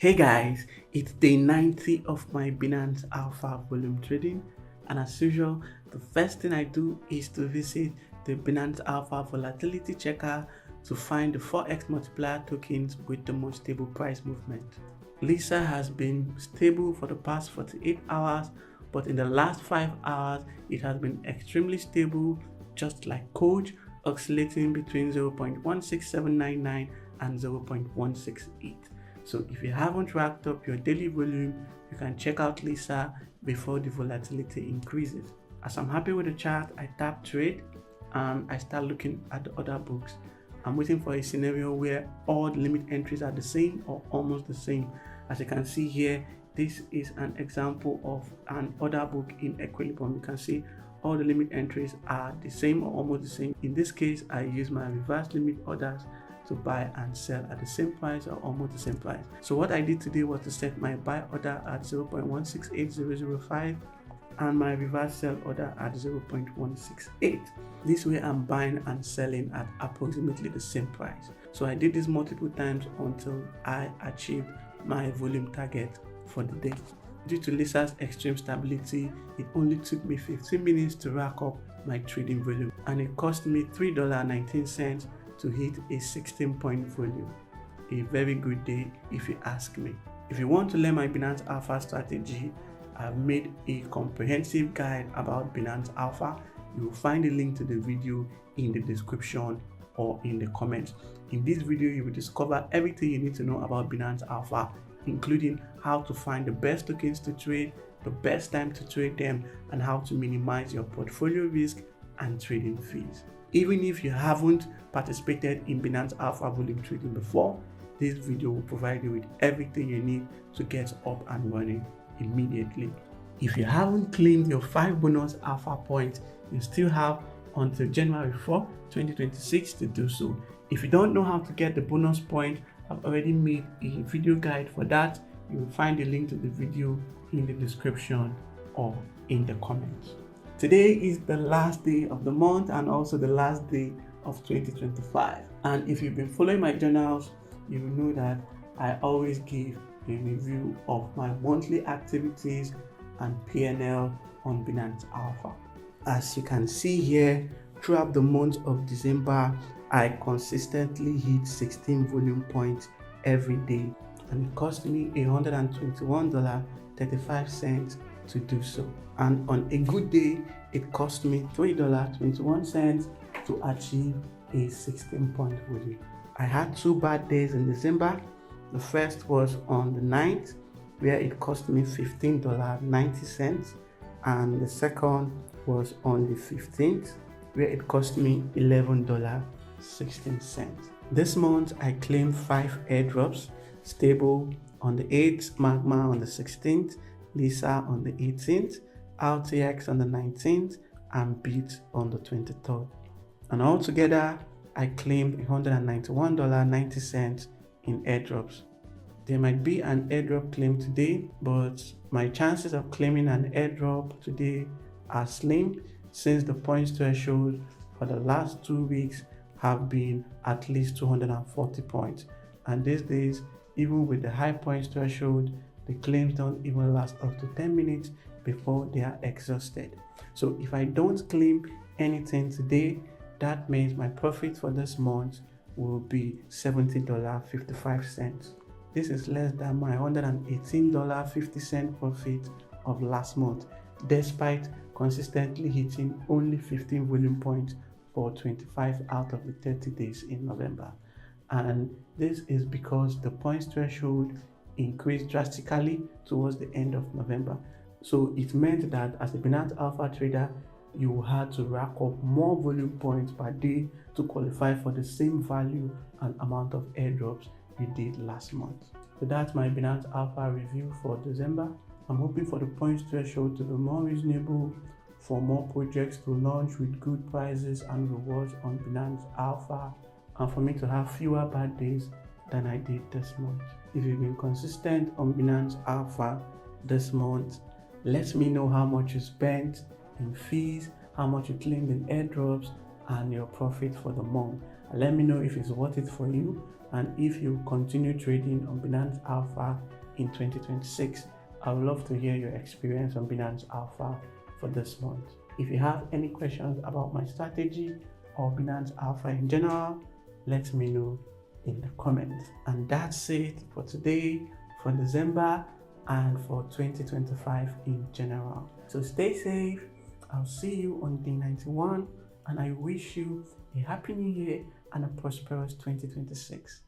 Hey guys, it's day 90 of my Binance Alpha volume trading, and as usual, the first thing I do is to visit the Binance Alpha volatility checker to find the 4x multiplier tokens with the most stable price movement. Lisa has been stable for the past 48 hours, but in the last 5 hours, it has been extremely stable, just like Coach, oscillating between 0.16799 and 0.168. So if you haven't racked up your daily volume, you can check out Lisa before the volatility increases. As I'm happy with the chart, I tap trade and I start looking at the other books. I'm waiting for a scenario where all the limit entries are the same or almost the same. As you can see here, this is an example of an order book in Equilibrium. You can see all the limit entries are the same or almost the same. In this case, I use my reverse limit orders to buy and sell at the same price or almost the same price. So what I did today was to set my buy order at 0.168005 and my reverse sell order at 0.168. This way I'm buying and selling at approximately the same price. So I did this multiple times until I achieved my volume target for the day. Due to Lisa's extreme stability, it only took me 15 minutes to rack up my trading volume, and it cost me $3.19 to hit a 16-point volume. A very good day if you ask me. If you want to learn my Binance Alpha strategy, I've made a comprehensive guide about Binance Alpha. You will find a link to the video in the description or in the comments. In this video, you will discover everything you need to know about Binance Alpha, including how to find the best tokens to trade, the best time to trade them, and how to minimize your portfolio risk and trading fees. Even if you haven't participated in Binance Alpha volume trading before, this video will provide you with everything you need to get up and running immediately. If you haven't claimed your 5 bonus alpha points, you still have until January 4, 2026 to do so. If you don't know how to get the bonus point, I've already made a video guide for that. You will find the link to the video in the description or in the comments. Today is the last day of the month and also the last day of 2025. And if you've been following my journals, you will know that I always give a review of my monthly activities and P&L on Binance Alpha. As you can see here, throughout the month of December, I consistently hit 16 volume points every day, and it cost me $121.35 to do so. And on a good day, it cost me $3.21 to achieve a 16-point volume. I had 2 bad days in December. The first was on the 9th, where it cost me $15.90, and the second was on the 15th, where it cost me $11.16. This month, I claimed 5 airdrops: Stable on the 8th, Magma on the 16th, Lisa on the 18th, RTX on the 19th, and Beat on the 23rd. And altogether, I claimed $191.90 in airdrops. There might be an airdrop claim today, but my chances of claiming an airdrop today are slim, since the points threshold for the last 2 weeks have been at least 240 points. And these days, even with the high points threshold, the claims don't even last up to 10 minutes before they are exhausted. So if I don't claim anything today, that means my profit for this month will be $70.55. This is less than my $118.50 profit of last month, despite consistently hitting only 15 volume points for 25 out of the 30 days in November. And this is because the points threshold increased drastically towards the end of November. So it meant that as a Binance Alpha trader, you had to rack up more volume points per day to qualify for the same value and amount of airdrops you did last month. So that's my Binance Alpha review for December. I'm hoping for the points threshold to be more reasonable, for more projects to launch with good prizes and rewards on Binance Alpha, and for me to have fewer bad days than I did this month. If you've been consistent on Binance Alpha this month, let me know how much you spent in fees, how much you claimed in airdrops, and your profit for the month. and let me know if it's worth it for you and if you continue trading on Binance Alpha in 2026. I would love to hear your experience on Binance Alpha for this month. If you have any questions about my strategy or Binance Alpha in general, let me know in the comments. And that's it for today, for December, and for 2025 in general. So stay safe. I'll see you on day 91, and I wish you a happy new year and a prosperous 2026.